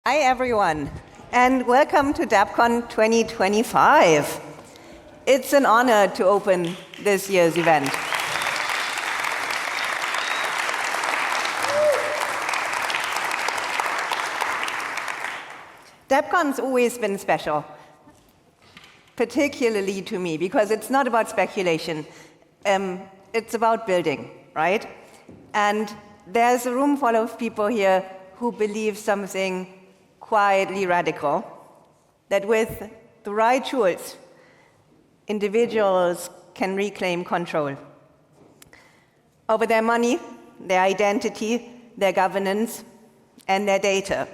Hi, everyone, and welcome to DappCon 2025. It's an honor to open this year's event. DappCon's always been special, particularly to me, because it's not about speculation. It's about building, right? And there's a room full of people here who believe something quietly radical, that with the right tools, individuals can reclaim control over their money, their identity, their governance, and their data.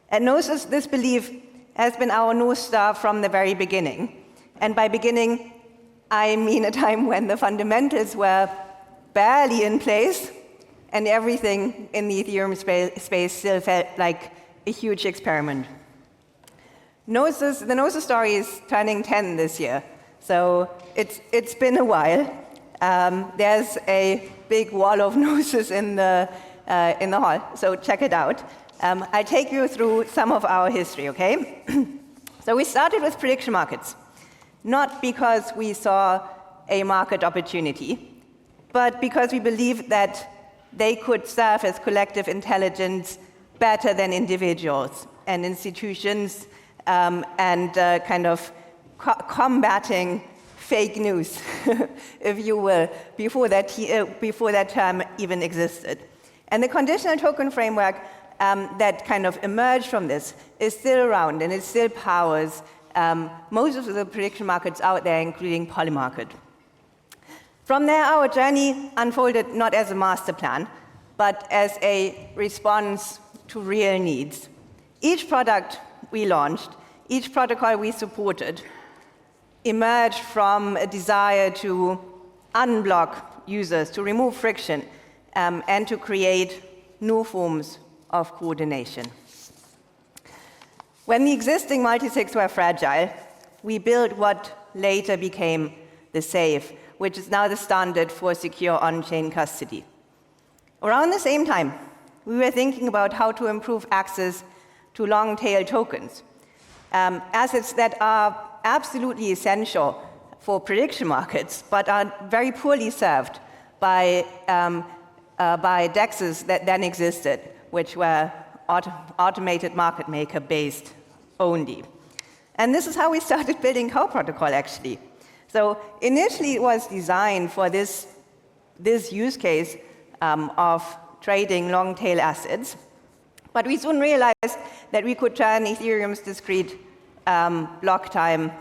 At Gnosis, this belief has been our North Star from the very beginning. And by beginning, I mean a time when the fundamentals were barely in place, and everything in the Ethereum space still felt like a huge experiment. The Gnosis story is turning 10 this year, so it's been a while. There's a big wall of Gnosis in the hall, so check it out. I'll take you through some of our history, okay? So we started with prediction markets, not because we saw a market opportunity, but because we believed that they could serve as collective intelligence better than individuals and institutions, and kind of combating fake news, if you will, before that term even existed. And the conditional token framework that kind of emerged from this is still around, and it still powers most of the prediction markets out there, including Polymarket. From there, our journey unfolded not as a master plan, but as a response to real needs. Each product we launched, each protocol we supported, emerged from a desire to unblock users, to remove friction, and to create new forms of coordination. When the existing multisigs were fragile, we built what later became the SAFE, which is now the standard for secure on-chain custody. Around the same time, we were thinking about how to improve access to long-tail tokens, assets that are absolutely essential for prediction markets, but are very poorly served by DEXs that then existed, which were automated market maker based only. And this is how we started building Cow Protocol, actually. So initially, it was designed for this use case of trading long-tail assets. But we soon realized that we could turn Ethereum's discrete block time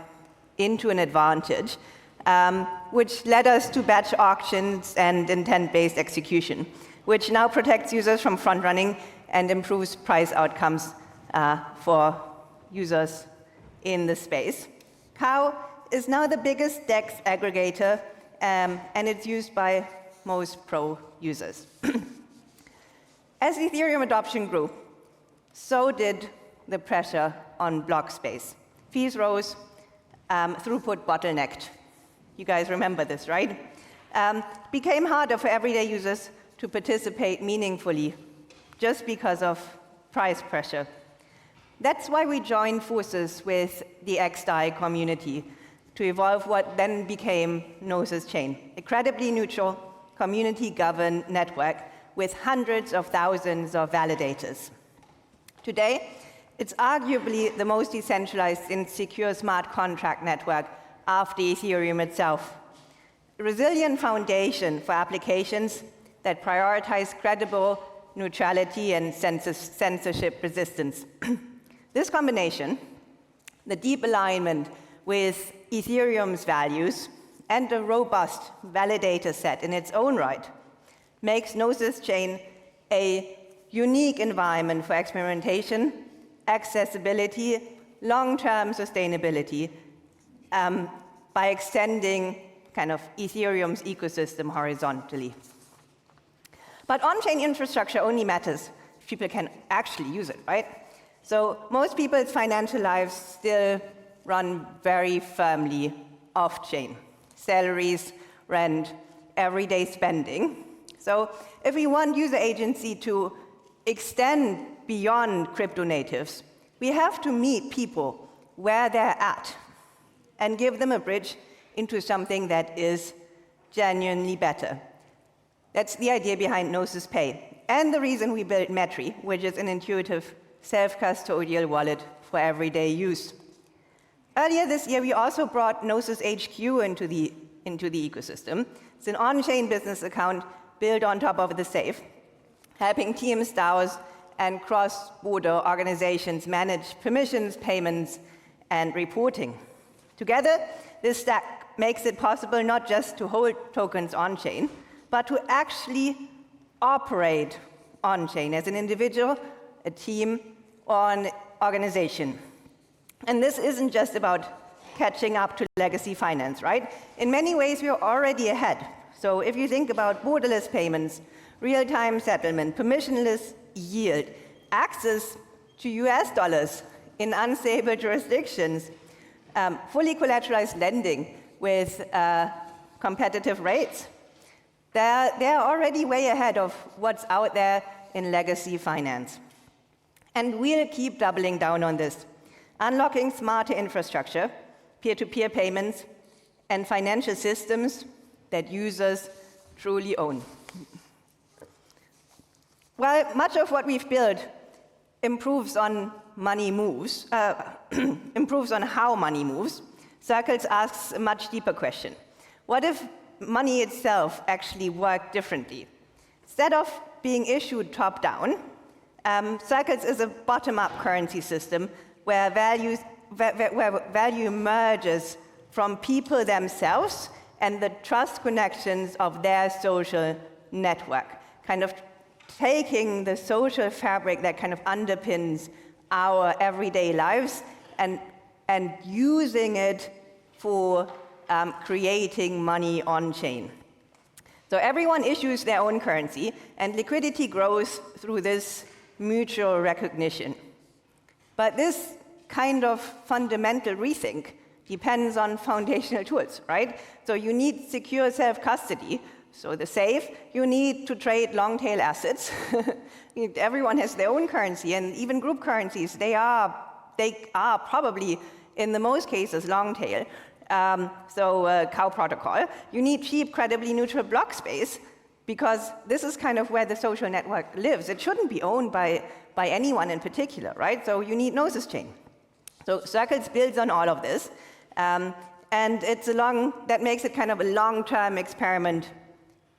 into an advantage, which led us to batch auctions and intent-based execution, which now protects users from front-running and improves price outcomes for users in the space. Cow is now the biggest DEX aggregator, and it's used by most pro users. As Ethereum adoption grew, so did the pressure on block space. Fees rose, throughput bottlenecked. You guys remember this, right? Became harder for everyday users to participate meaningfully just because of price pressure. That's why we joined forces with the XDAI community to evolve what then became Gnosis Chain, a credibly neutral, community-governed network with hundreds of thousands of validators. Today, it's arguably the most decentralized and secure smart contract network after Ethereum itself. A resilient foundation for applications that prioritize credible neutrality and censorship resistance. This combination, the deep alignment with Ethereum's values and a robust validator set in its own right, makes Gnosis Chain a unique environment for experimentation, accessibility, long-term sustainability, by extending kind of Ethereum's ecosystem horizontally. But on-chain infrastructure only matters if people can actually use it, right? So most people's financial lives still run very firmly off-chain. Salaries, rent, everyday spending. So if we want user agency to extend beyond crypto natives, we have to meet people where they're at and give them a bridge into something that is genuinely better. That's the idea behind Gnosis Pay, and the reason we built Metri, which is an intuitive self-custodial wallet for everyday use. Earlier this year, we also brought Gnosis HQ into the ecosystem. It's an on-chain business account built on top of the safe, helping teams, DAOs, and cross-border organizations manage permissions, payments, and reporting. Together, this stack makes it possible not just to hold tokens on-chain, but to actually operate on-chain as an individual, a team, or an organization. And this isn't just about catching up to legacy finance, right? In many ways, we're already ahead. So if you think about borderless payments, real-time settlement, permissionless yield, access to US dollars in unstable jurisdictions, fully collateralized lending with competitive rates, they're already way ahead of what's out there in legacy finance. And we'll keep doubling down on this, unlocking smarter infrastructure, peer-to-peer payments, and financial systems that users truly own. While much of what we've built improves on money moves, improves on how money moves, Circles asks a much deeper question. What if money itself actually worked differently? Instead of being issued top-down, Circles is a bottom-up currency system where value emerges from people themselves and the trust connections of their social network, kind of taking the social fabric that kind of underpins our everyday lives and using it for creating money on-chain. So everyone issues their own currency, and liquidity grows through this mutual recognition. But this kind of fundamental rethink depends on foundational tools, right? So you need secure self-custody. So the safe, you need to trade long-tail assets. Everyone has their own currency, and even group currencies, they are probably, in the most cases, long-tail. Cow protocol. You need cheap, credibly neutral block space, because this is kind of where the social network lives. It shouldn't be owned by anyone in particular, right? So you need Gnosis chain. So Circles builds on all of this, and that makes it kind of a long-term experiment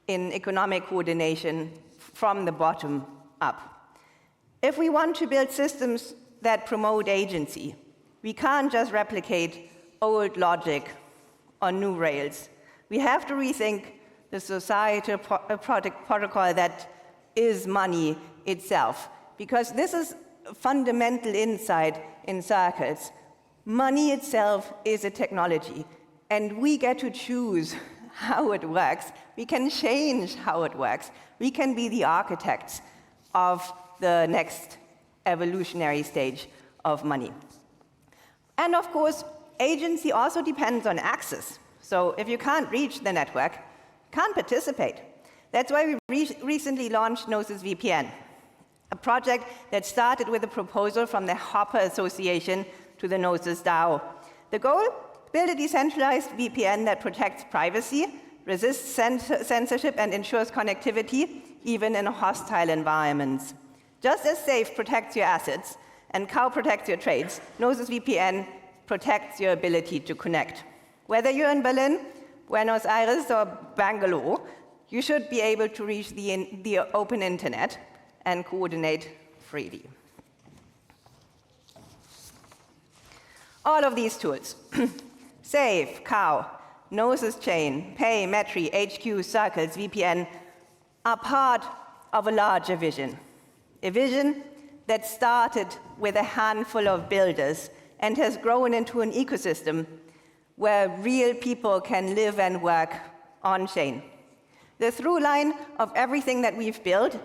in economic coordination from the bottom up. If we want to build systems that promote agency, we can't just replicate old logic on new rails. We have to rethink the societal protocol that is money itself, because this is a fundamental insight in Circles. Money itself is a technology, and we get to choose how it works. We can change how it works. We can be the architects of the next evolutionary stage of money. And of course, agency also depends on access. So if you can't reach the network, you can't participate. That's why we recently launched Gnosis VPN, a project that started with a proposal from the Hopper Association to the Gnosis DAO. The goal? Build a decentralized VPN that protects privacy, resists censorship, and ensures connectivity, even in hostile environments. Just as Safe protects your assets and Cow protects your trades, Gnosis VPN protects your ability to connect. Whether you're in Berlin, Buenos Aires, or Bangalore, you should be able to reach the open internet and coordinate freely. All of these tools, Safe, Cow, Gnosis Chain, Pay, Metri, HQ, Circles, VPN, are part of a larger vision. A vision that started with a handful of builders and has grown into an ecosystem where real people can live and work on-chain. The through line of everything that we've built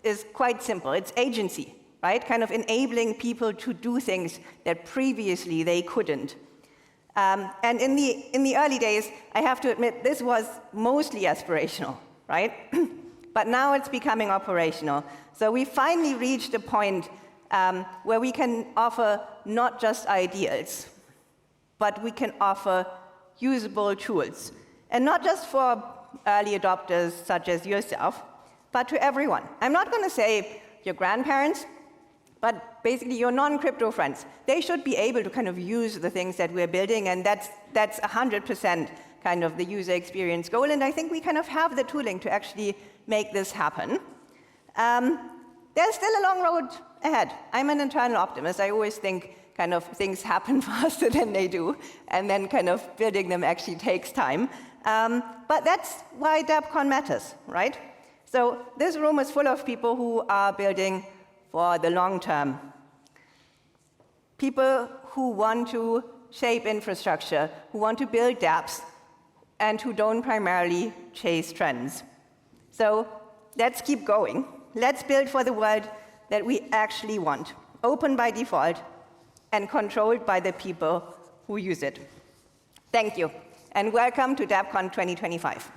is quite simple. It's agency, right? Kind of enabling people to do things that previously they couldn't. And in the early days, I have to admit, this was mostly aspirational, right? But now it's becoming operational. So we finally reached a point where we can offer not just ideals, but we can offer usable tools. And not just for early adopters such as yourself, but to everyone. I'm not going to say your grandparents, but basically your non-crypto friends. They should be able to kind of use the things that we're building, and that's 100% kind of the user experience goal, and I think we kind of have the tooling to actually make this happen. There's still a long road ahead. I'm an eternal optimist. I always think kind of things happen faster than they do, and then kind of building them actually takes time. But that's why DappCon matters, right? So this room is full of people who are building for the long term. People who want to shape infrastructure, who want to build dApps, and who don't primarily chase trends. So let's keep going. Let's build for the world that we actually want, open by default, and controlled by the people who use it. Thank you, and welcome to DappCon 2025.